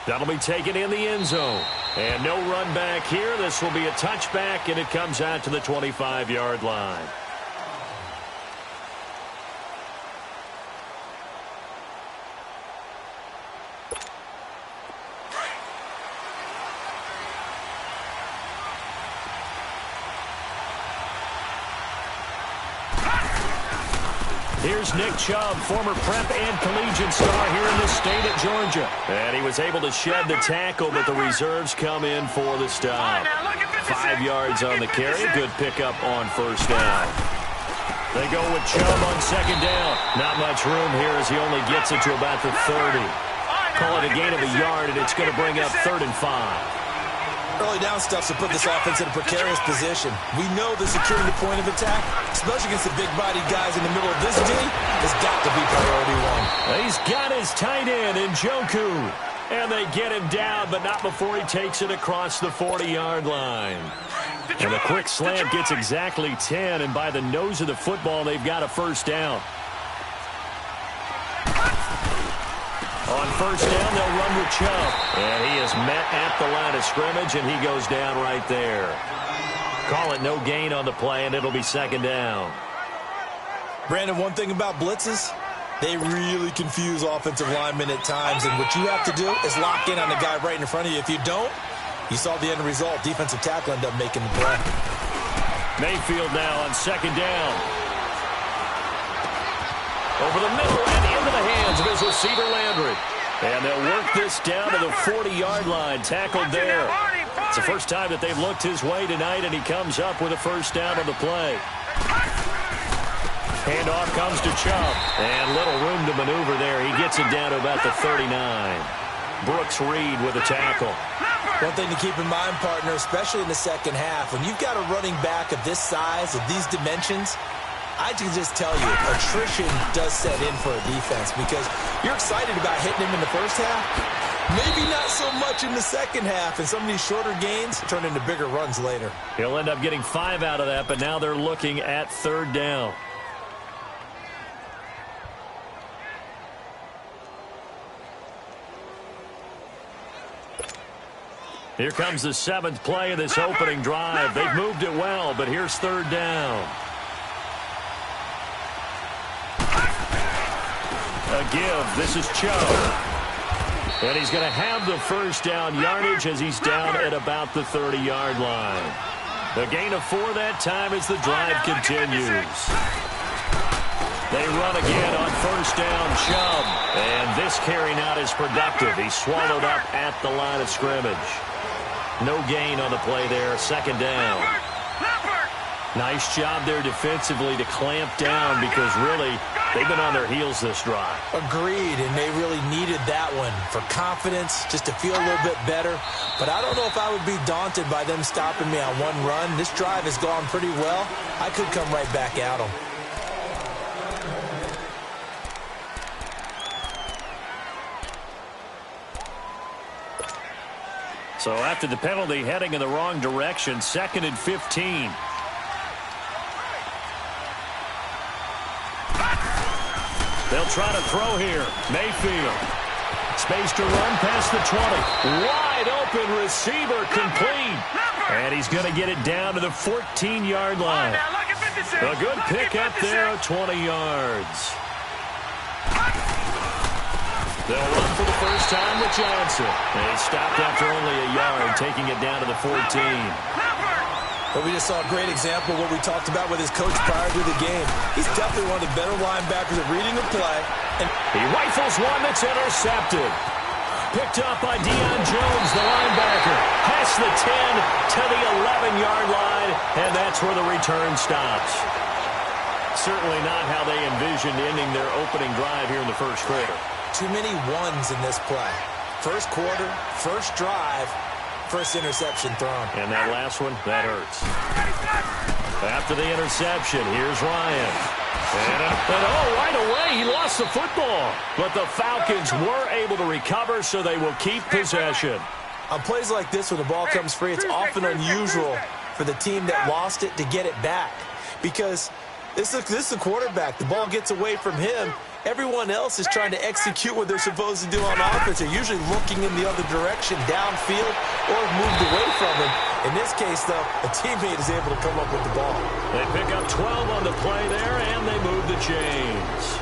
That'll be taken in the end zone. And no run back here. This will be a touchback, and it comes out to the 25-yard line. Here's Nick Chubb, former prep and collegiate star here in the state of Georgia. And he was able to shed the tackle, but the reserves come in for the stop. 5 yards on the carry. A good pickup on first down. They go with Chubb on second down. Not much room here as he only gets it to about the 30. Call it a gain of a yard, and it's going to bring up 3rd and 5. Early down stuff to put this offense in a precarious position. We know the securing the point of attack, especially against the big-bodied guys in the middle of this D, has got to be priority one. He's got his tight end in Njoku. And they get him down, but not before he takes it across the 40-yard line. And a quick slant gets exactly 10, and by the nose of the football, they've got a first down. On first down, they'll run with Chubb. And he is met at the line of scrimmage, and he goes down right there. Call it no gain on the play, and it'll be second down. Brandon, one thing about blitzes, they really confuse offensive linemen at times, and what you have to do is lock in on the guy right in front of you. If you don't, you saw the end result. Defensive tackle ended up making the play. Mayfield now on second down. Over the middle and into the hands of his receiver, Landry. And they'll work this down to the 40-yard line. Tackled there. It's the first time that they've looked his way tonight, and he comes up with a first down on the play. Handoff comes to Chubb. And little room to maneuver there. He gets it down to about the 39. Brooks Reed with a tackle. One thing to keep in mind, partner, especially in the second half, when you've got a running back of this size, of these dimensions, I can just tell you, attrition does set in for a defense because you're excited about hitting him in the first half. Maybe not so much in the second half, and some of these shorter gains turn into bigger runs later. He'll end up getting 5 out of that, but now they're looking at third down. Here comes the 7th play of this opening drive. They've moved it well, but here's third down. A give. This is Chubb. And he's going to have the first down yardage as he's down at about the 30-yard line. The gain of 4 that time as the drive continues. They run again on first down, Chubb. And this carry not as productive. He's swallowed up at the line of scrimmage. No gain on the play there. Second down. Nice job there defensively to clamp down because really they've been on their heels this drive. Agreed, and they really needed that one for confidence, just to feel a little bit better. But I don't know if I would be daunted by them stopping me on one run. This drive has gone pretty well. I could come right back at them. So after the penalty, heading in the wrong direction, 2nd and 15. They'll try to throw here. Mayfield. Space to run past the 20. Wide open receiver complete. And he's going to get it down to the 14-yard line. A good pick up there at 20 yards. They'll run for the first time with Johnson. And he stopped after only a yard, taking it down to the 14. But we just saw a great example of what we talked about with his coach prior to the game. He's definitely one of the better linebackers at reading the play. And he rifles one that's intercepted. Picked up by Deion Jones, the linebacker. Past the 10 to the 11-yard line, and that's where the return stops. Certainly not how they envisioned ending their opening drive here in the first quarter. Too many ones in this play. First quarter, first drive, first interception thrown. And that last one, that hurts. After the interception, here's Ryan. And right away, he lost the football. But the Falcons were able to recover, so they will keep possession. On plays like this, when the ball comes free, it's often unusual for the team that lost it to get it back. Because this is the quarterback. The ball gets away from him, everyone else is trying to execute what they're supposed to do on offense. They're usually looking in the other direction, downfield, or moved away from him. In this case, though, a teammate is able to come up with the ball. They pick up 12 on the play there, and they move the chains.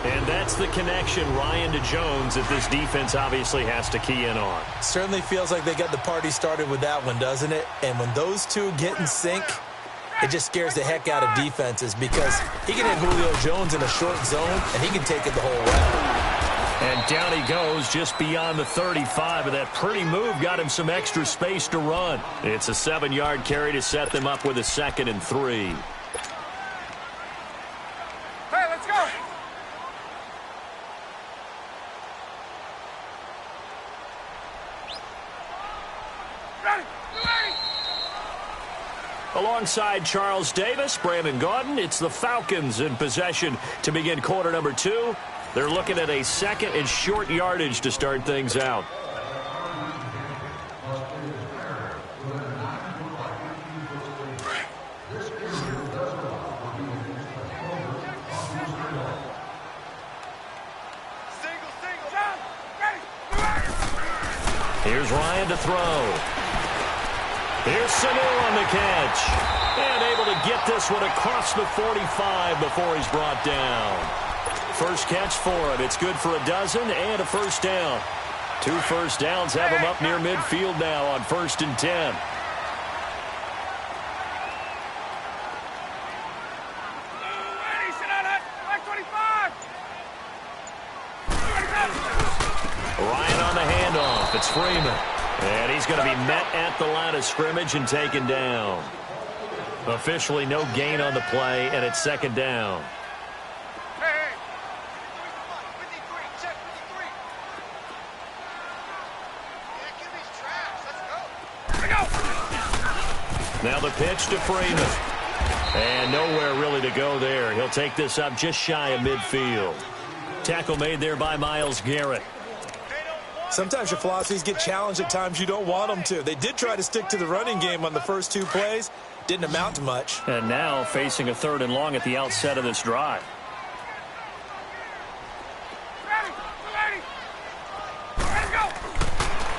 And that's the connection, Ryan, to Jones, that this defense obviously has to key in on. Certainly feels like they got the party started with that one, doesn't it? And when those two get in sync, it just scares the heck out of defenses because he can hit Julio Jones in a short zone, and he can take it the whole way. And down he goes just beyond the 35, and that pretty move got him some extra space to run. It's a 7-yard carry to set them up with a 2nd and 3. Hey, let's go! Alongside Charles Davis, Brandon Gaudin, it's the Falcons in possession to begin quarter number 2. They're looking at a 2nd and short yardage to start things out. Here's Ryan to throw. Here's Sanu on the catch. And able to get this one across the 45 before he's brought down. First catch for him. It's good for a dozen and a first down. 2 first downs have him up near midfield now on 1st and 10. Ryan on the handoff. It's Freeman. And he's going to be met at the line of scrimmage and taken down. Officially no gain on the play, and it's 2nd down. Now the pitch to Freeman. And nowhere really to go there. He'll take this up just shy of midfield. Tackle made there by Myles Garrett. Sometimes your philosophies get challenged at times you don't want them to. They did try to stick to the running game on the first 2 plays. Didn't amount to much. And now facing a 3rd and long at the outset of this drive.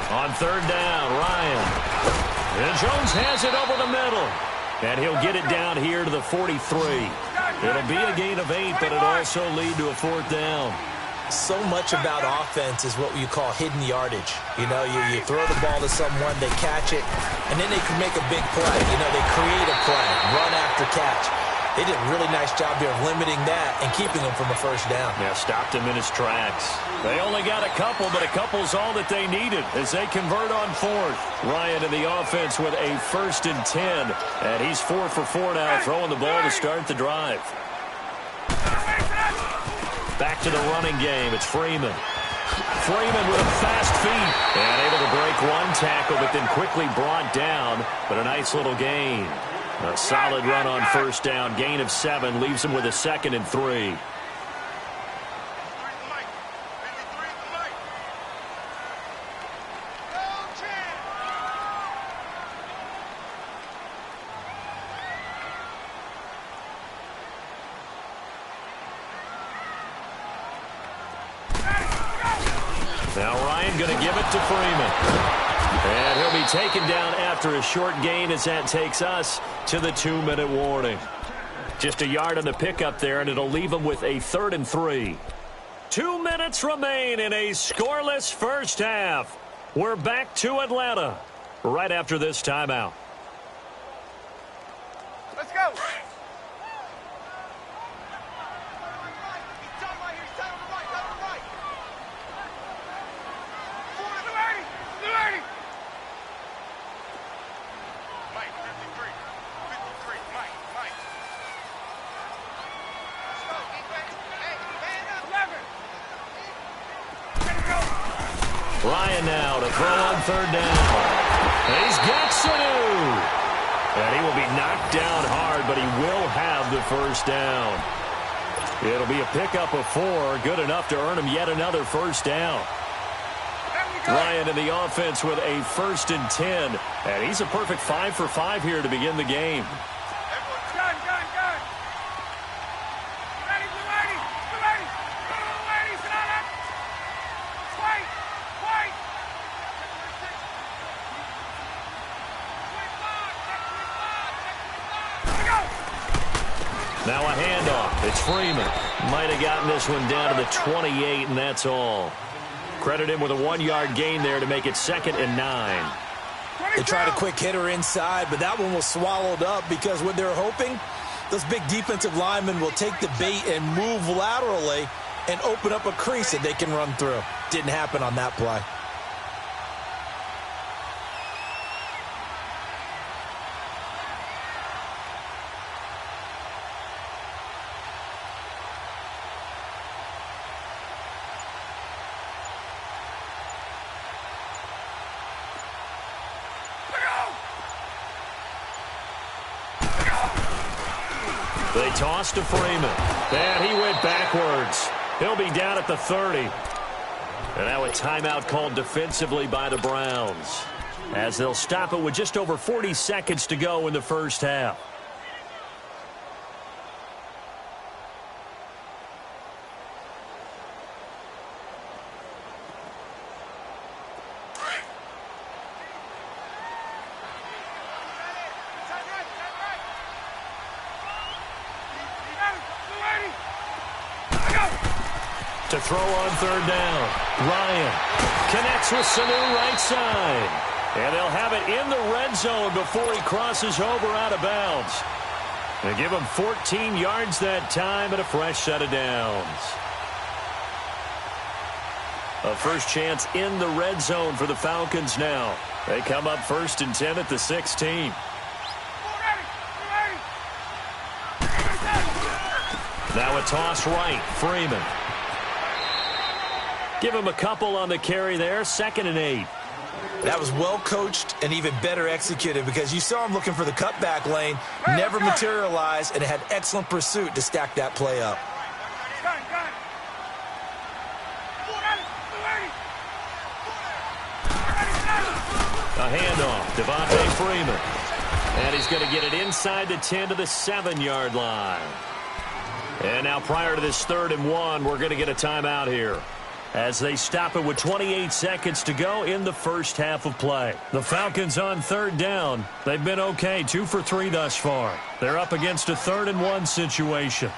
On 3rd down, Ryan. And Jones has it over the middle. And he'll get it down here to the 43. It'll be a gain of 8, but it'll also lead to a 4th down. So much about offense is what you call hidden yardage. You know, you throw the ball to someone, they catch it, and then they can make a big play. You know, they create a play, run after catch. They did a really nice job here of limiting that and keeping him from a first down. Yeah, stopped him in his tracks. They only got a couple, but a couple's all that they needed as they convert on 4th. Ryan in the offense with a 1st and 10, and he's 4 for 4 now, throwing the ball to start the drive. Back to the running game. It's Freeman. Freeman with a fast feet. And able to break 1 tackle, but then quickly brought down. But a nice little gain. A solid run on 1st down. Gain of 7 leaves him with a 2nd and 3. Now Ryan going to give it to Freeman. And he'll be taken down after a short gain as that takes us to the 2-minute warning. Just a yard on the pickup there, and it'll leave him with a 3rd and 3. 2 minutes remain in a scoreless first half. We're back to Atlanta right after this timeout. Let's go. Ryan now to throw on 3rd down. And he's got Sanu. And he will be knocked down hard, but he will have the first down. It'll be a pickup of 4, good enough to earn him yet another first down. Ryan in the offense with a 1st and 10. And he's a perfect 5 for 5 here to begin the game. Now a handoff. It's Freeman. Might have gotten this one down to the 28, and that's all. Credit him with a 1-yard gain there to make it 2nd and 9. They tried a quick hitter inside, but that one was swallowed up because what they're hoping, those big defensive linemen will take the bait and move laterally and open up a crease that they can run through. Didn't happen on that play. They toss to Freeman. And he went backwards. He'll be down at the 30. And now a timeout called defensively by the Browns, as they'll stop it with just over 40 seconds to go in the first half. To throw on 3rd down. Ryan connects with Sanu right side. And they'll have it in the red zone before he crosses over out of bounds. They give him 14 yards that time and a fresh set of downs. A first chance in the red zone for the Falcons now. They come up 1st and 10 at the 16. Now a toss right. Freeman. Give him a couple on the carry there. 2nd and 8. That was well coached and even better executed because you saw him looking for the cutback lane, never materialized, and had excellent pursuit to stack that play up. A handoff. Devontae Freeman. And he's going to get it inside the 10 to the 7-yard line. And now prior to this 3rd and 1, we're going to get a timeout here, as they stop it with 28 seconds to go in the first half of play. The Falcons on 3rd down. They've been okay, 2 for 3 thus far. They're up against a 3rd and 1 situation.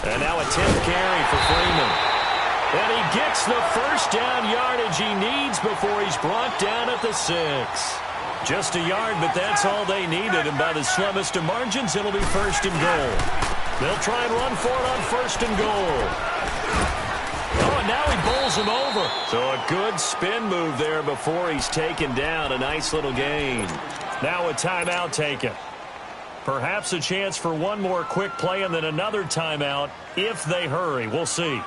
And now a 10th carry for Freeman. And he gets the first down yardage he needs before he's brought down at the 6. Just a yard, but that's all they needed. And by the slimmest of margins, it'll be 1st and goal. They'll try and run for it on 1st and goal. Oh, and now he bowls him over. So a good spin move there before he's taken down. A nice little gain. Now a timeout taken. Perhaps a chance for one more quick play and then another timeout if they hurry. We'll see.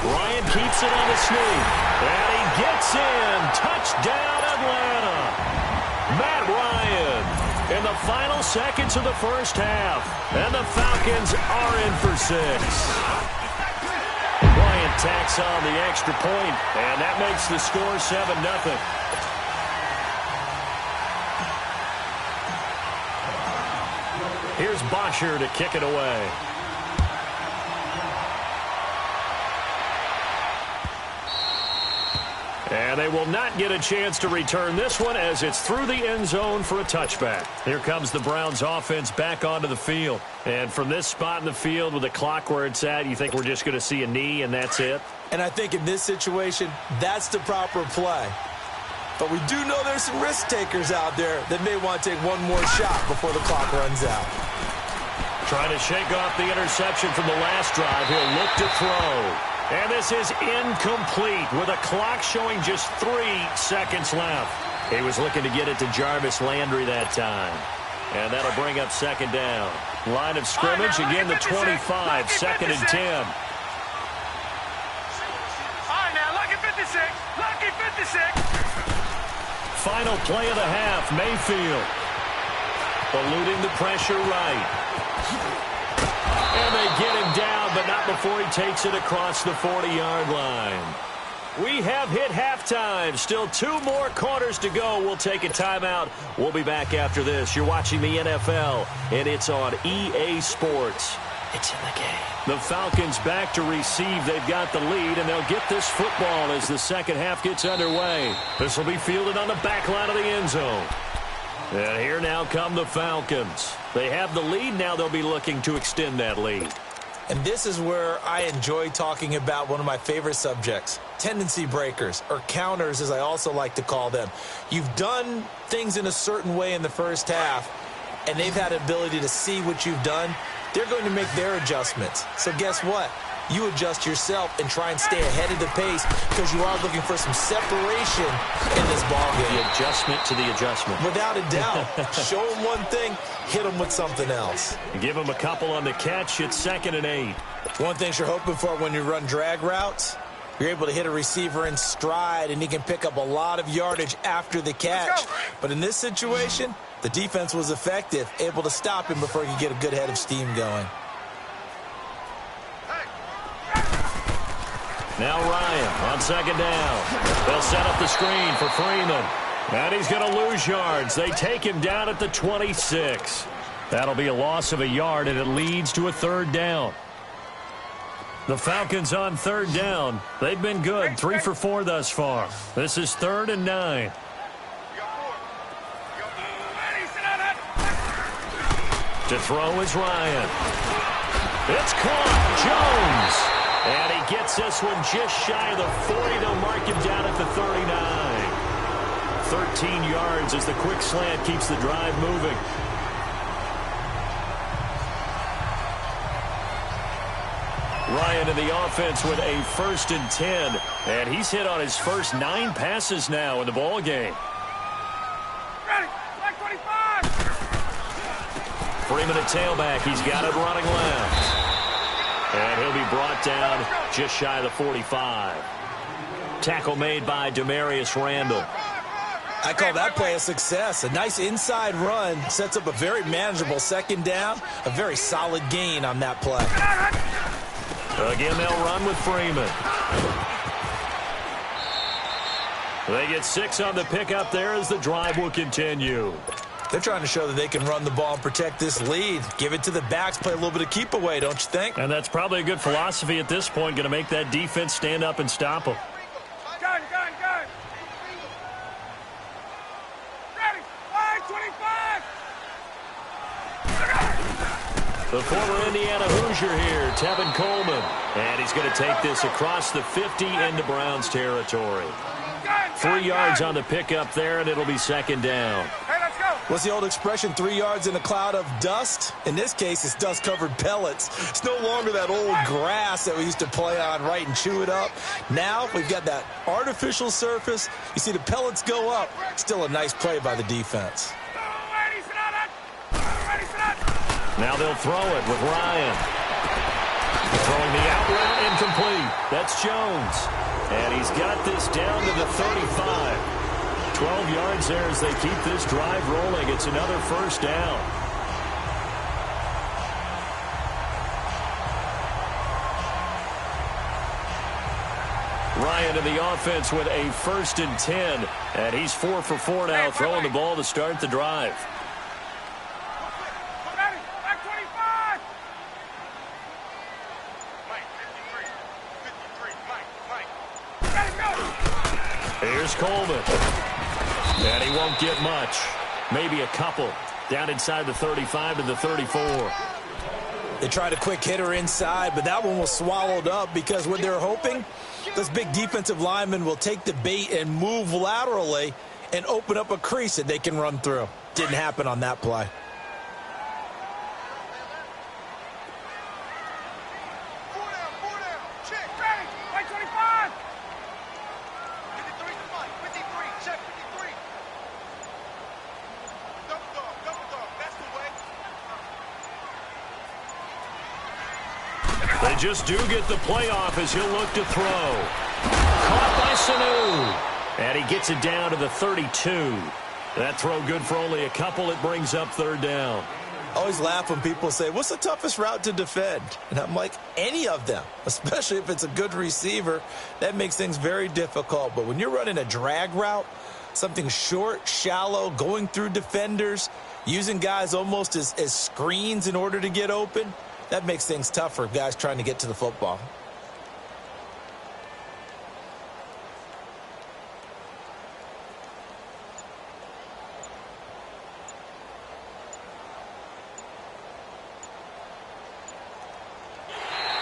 Ryan keeps it on the sneak. And he gets in. Touchdown, Atlanta. Matt Ryan in the final seconds of the first half. And the Falcons are in for 6. Bryant tacks on the extra point, and that makes the score 7-0. Here's Bosher to kick it away. And they will not get a chance to return this one as it's through the end zone for a touchback. Here comes the Browns offense back onto the field. And from this spot in the field with the clock where it's at, you think we're just going to see a knee and that's it? And I think in this situation, that's the proper play. But we do know there's some risk takers out there that may want to take one more shot before the clock runs out. Trying to shake off the interception from the last drive. He'll look to throw. And this is incomplete with a clock showing just 3 seconds left. He was looking to get it to Jarvis Landry that time. And that'll bring up 2nd down. Line of scrimmage, again the 25, 2nd and 10. All right, now, lucky 56. Lucky 56. Final play of the half, Mayfield. Eluding the pressure right. And they get him down, but not before he takes it across the 40-yard line. We have hit halftime. Still 2 more quarters to go. We'll take a timeout. We'll be back after this. You're watching the NFL, and it's on EA Sports. It's in the game. The Falcons back to receive. They've got the lead, and they'll get this football as the second half gets underway. This will be fielded on the back line of the end zone. And here now come the Falcons. They have the lead. Now they'll be looking to extend that lead. And this is where I enjoy talking about one of my favorite subjects, tendency breakers, or counters as I also like to call them. You've done things in a certain way in the first half, and they've had an ability to see what you've done. They're going to make their adjustments. So guess what? You adjust yourself and try and stay ahead of the pace because you are looking for some separation in this ballgame. The adjustment to the adjustment. Without a doubt. Show them one thing, hit them with something else. Give them a couple on the catch. It's 2nd and 8. One thing you're hoping for when you run drag routes, you're able to hit a receiver in stride, and he can pick up a lot of yardage after the catch. But in this situation, the defense was effective, able to stop him before he could get a good head of steam going. Now Ryan on 2nd down. They'll set up the screen for Freeman. And he's going to lose yards. They take him down at the 26. That'll be a loss of a yard, and it leads to a 3rd down. The Falcons on 3rd down. They've been good, 3 for 4 thus far. This is 3rd and 9. To throw is Ryan. It's caught. Jones. And he gets this one just shy of the 40. They'll mark him down at the 39. 13 yards as the quick slant keeps the drive moving. Ryan in the offense with a 1st and 10. And he's hit on his first 9 passes now in the ball game. Ready, flag 25. Freeman at tailback. He's got it running left. And he'll be brought down just shy of the 45. Tackle made by Demarius Randall. I call that play a success. A nice inside run sets up a very manageable 2nd down. A very solid gain on that play. Again, they'll run with Freeman. They get 6 on the pickup there as the drive will continue. They're trying to show that they can run the ball and protect this lead. Give it to the backs, play a little bit of keep away, don't you think? And that's probably a good philosophy at this point, going to make that defense stand up and stop them. Gun. Ready, flag 25. The former Indiana Hoosier here, Tevin Coleman. And he's going to take this across the 50 into Browns territory. 3 yards on the pickup there, and it'll be 2nd down. Hey, let's go. What's the old expression, 3 yards in a cloud of dust? In this case, it's dust-covered pellets. It's no longer that old grass that we used to play on, right, and chew it up. Now we've got that artificial surface. You see the pellets go up. Still a nice play by the defense. Now they'll throw it with Ryan. Throwing the out route incomplete. That's Jones. And he's got this down to the 35. 12 yards there as they keep this drive rolling. It's another 1st down. Ryan in the offense with a 1st and 10. And he's 4 for 4 now, throwing the ball to start the drive. Here's Coleman. And he won't get much. Maybe a couple. Down inside the 35 to the 34. They tried a quick hitter inside, but that one was swallowed up because what they're hoping, this big defensive lineman will take the bait and move laterally and open up a crease that they can run through. Didn't happen on that play. They just do get the playoff as he'll look to throw. Caught by Sanu. And he gets it down to the 32. That throw good for only a couple. It brings up 3rd down. I always laugh when people say, what's the toughest route to defend? And I'm like, any of them, especially if it's a good receiver. That makes things very difficult. But when you're running a drag route, something short, shallow, going through defenders, using guys almost as screens in order to get open, that makes things tough for guys trying to get to the football.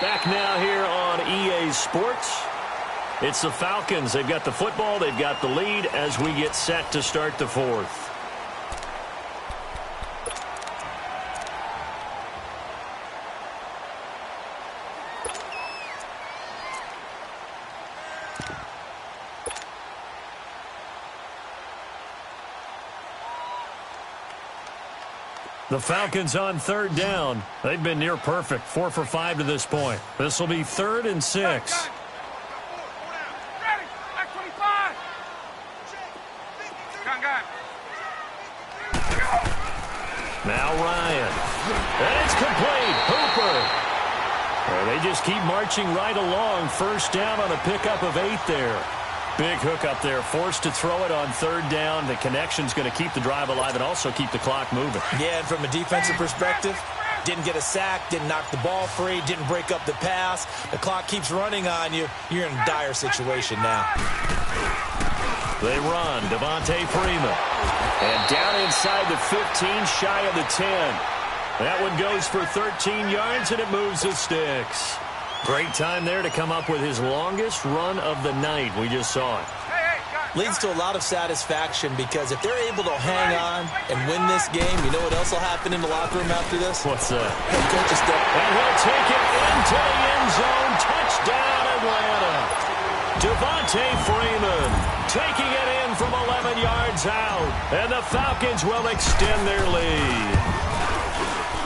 Back now here on EA Sports. It's the Falcons. They've got the football. They've got the lead as we get set to start the fourth. The Falcons on third down. They've been near perfect, 4 for 5 to this point. This will be 3rd and 6. Ready. Back 25. Gun. Now Ryan. And it's complete. Hooper. And they just keep marching right along. First down on a pickup of 8 there. Big hook up there, forced to throw it on third down. The connection's going to keep the drive alive and also keep the clock moving. Yeah, and from a defensive perspective, didn't get a sack, didn't knock the ball free, didn't break up the pass. The clock keeps running on you. You're in a dire situation now. They run. Devontae Freeman. And down inside the 15, shy of the 10. That one goes for 13 yards, and it moves the sticks. Great time there to come up with his longest run of the night. We just saw it. Leads to a lot of satisfaction because if they're able to hang on and win this game, you know what else will happen in the locker room after this? What's that? Head coach is there. And he'll take it into the end zone. Touchdown, Atlanta. Devontae Freeman taking it in from 11 yards out. And the Falcons will extend their lead.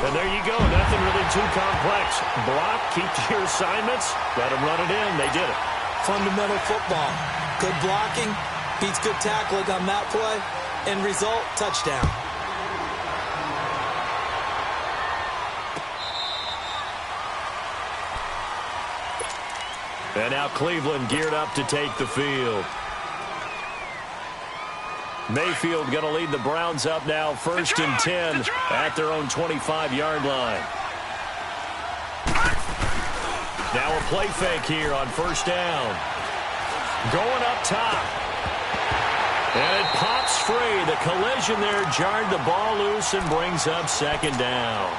And there you go. Nothing really too complex. Block, keep to your assignments, let them run it in. They did it. Fundamental football. Good blocking, beats good tackling on that play. End result, touchdown. And now Cleveland geared up to take the field. Mayfield going to lead the Browns up now, 1st and 10 at their own 25-yard line. Now a play fake here on 1st down. Going up top. And it pops free. The collision there jarred the ball loose and brings up 2nd down.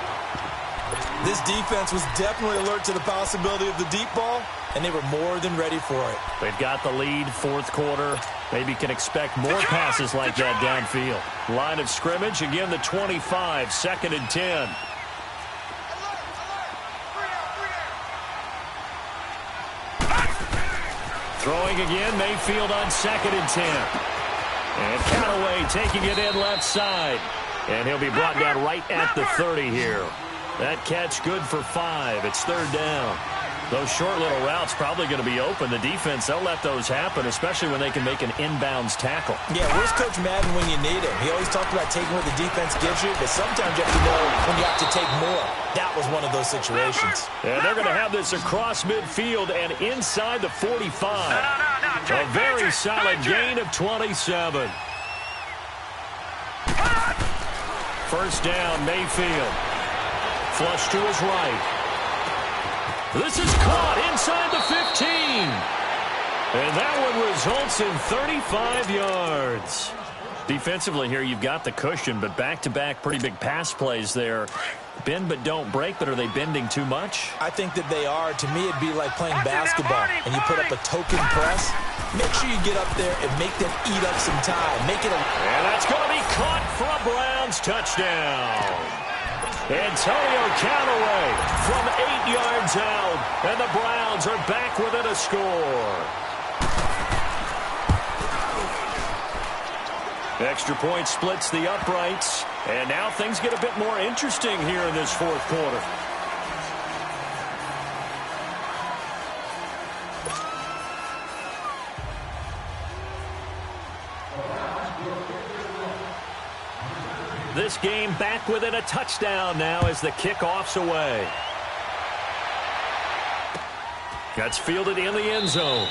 This defense was definitely alert to the possibility of the deep ball, and they were more than ready for it. They've got the lead, 4th quarter. Maybe can expect more passes like that downfield. Line of scrimmage, again the 25, 2nd and 10. Throwing again, Mayfield on 2nd and 10. And Callaway taking it in left side. And he'll be brought down right at the 30 here. That catch good for 5. It's 3rd down. Those short little routes probably going to be open. The defense, they'll let those happen, especially when they can make an inbounds tackle. Yeah, where's Coach Madden when you need him? He always talked about taking what the defense gives you, but sometimes you have to know when you have to take more. That was one of those situations. And they're going to have this across midfield and inside the 45. A very solid gain of 27. 1st down, Mayfield. Flush to his right. This is caught inside the 15. And that one results in 35 yards. Defensively here, you've got the cushion, but back-to-back pretty big pass plays there. Bend but don't break, but are they bending too much? I think that they are. To me, it'd be like playing basketball, and you put up a token press. Make sure you get up there and make them eat up some time. Make it a... And that's going to be caught for a Browns touchdown. Antonio Callaway from 8 yards out, and the Browns are back within a score. Extra point splits the uprights, and now things get a bit more interesting here in this 4th quarter. This game back within a touchdown now as the kickoff's away. That's fielded in the end zone.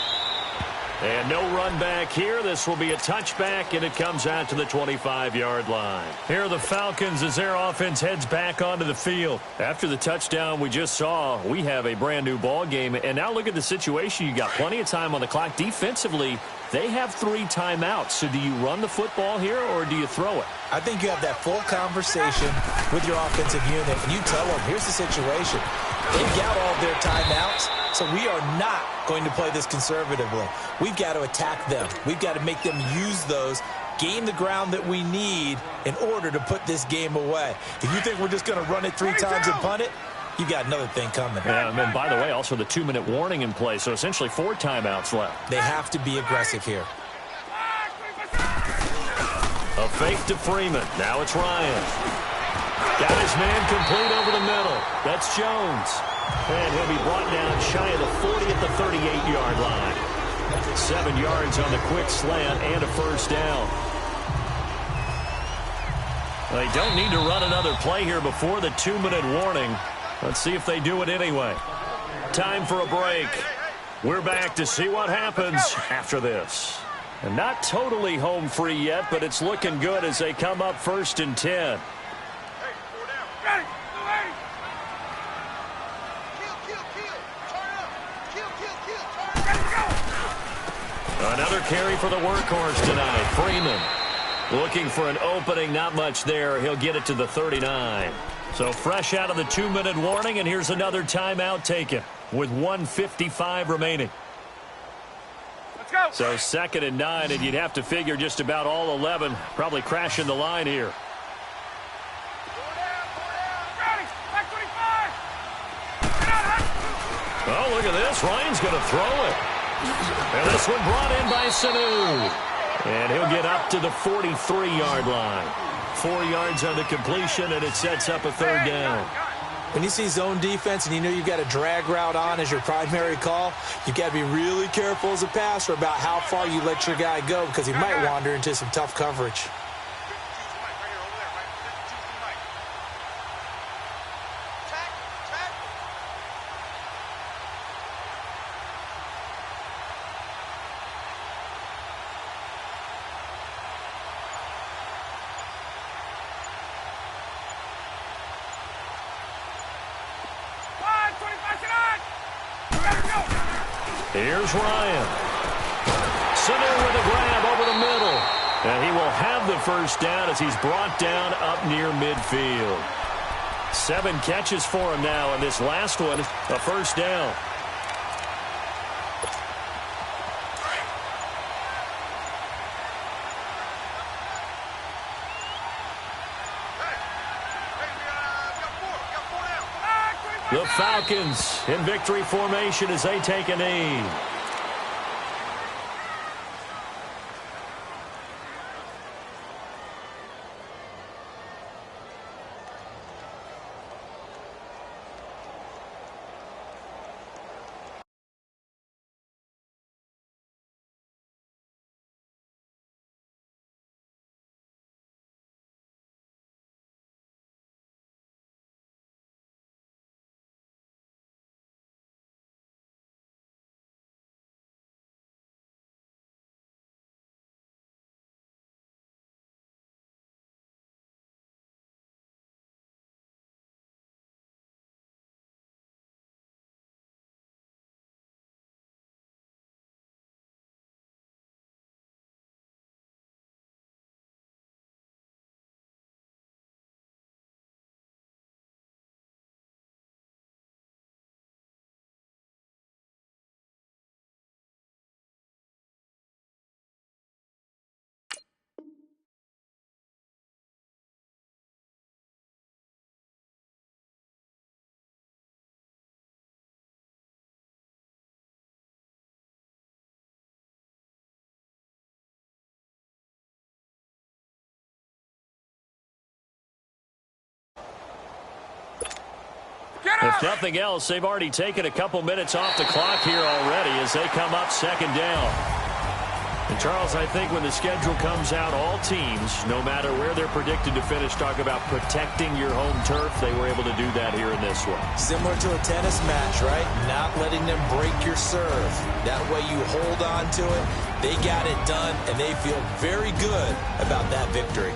And no run back here. This will be a touchback, and it comes out to the 25-yard line. Here are the Falcons as their offense heads back onto the field. After the touchdown we just saw, we have a brand-new ball game. And now look at the situation. You got plenty of time on the clock. Defensively, they have 3 timeouts. So do you run the football here, or do you throw it? I think you have that full conversation with your offensive unit, and you tell them, here's the situation. They've got all of their timeouts, so we are not going to play this conservatively. We've got to attack them. We've got to make them use those, gain the ground that we need in order to put this game away. If you think we're just going to run it 3 times and punt it, you got another thing coming. Yeah, and then, by the way, also the 2-minute warning in place, so essentially 4 timeouts left. They have to be aggressive here. A fake to Freeman. Now it's Ryan. Got his man complete over the middle. That's Jones. And he'll be brought down shy of the 40 at the 38-yard line. 7 yards on the quick slant and a first down. They don't need to run another play here before the 2-minute warning. Let's see if they do it anyway. Time for a break. We're back to see what happens after this. And not totally home free yet, but it's looking good as they come up 1st and 10. Another carry for the workhorse tonight. Freeman looking for an opening. Not much there. He'll get it to the 39. So fresh out of the 2-minute warning, and here's another timeout taken with 1:55 remaining. Let's go. So 2nd and 9, and you'd have to figure just about all 11 probably crashing the line here. Oh, look at this. Ryan's going to throw it. And this one brought in by Sanu. And he'll get up to the 43-yard line. 4 yards on the completion, and it sets up a 3rd down. When you see zone defense and you know you've got a drag route on as your primary call, you've got to be really careful as a passer about how far you let your guy go because he might wander into some tough coverage. Here's Ryan. Sanu with a grab over the middle. And he will have the first down as he's brought down up near midfield. 7 catches for him now, and this last one, a first down. The Falcons in victory formation as they take a knee. If nothing else, they've already taken a couple minutes off the clock here already as they come up 2nd down. And Charles, I think when the schedule comes out, all teams, no matter where they're predicted to finish, talk about protecting your home turf. They were able to do that here in this one. Similar to a tennis match, right? Not letting them break your serve. That way you hold on to it. They got it done, and they feel very good about that victory.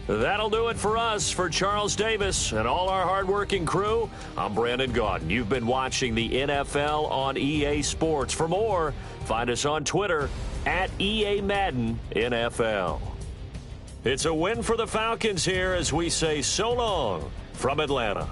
That'll do it for us. For Charles Davis and all our hardworking crew, I'm Brandon Gaudin. You've been watching the NFL on EA Sports. For more, find us on Twitter at EA Madden NFL. It's a win for the Falcons here as we say so long from Atlanta.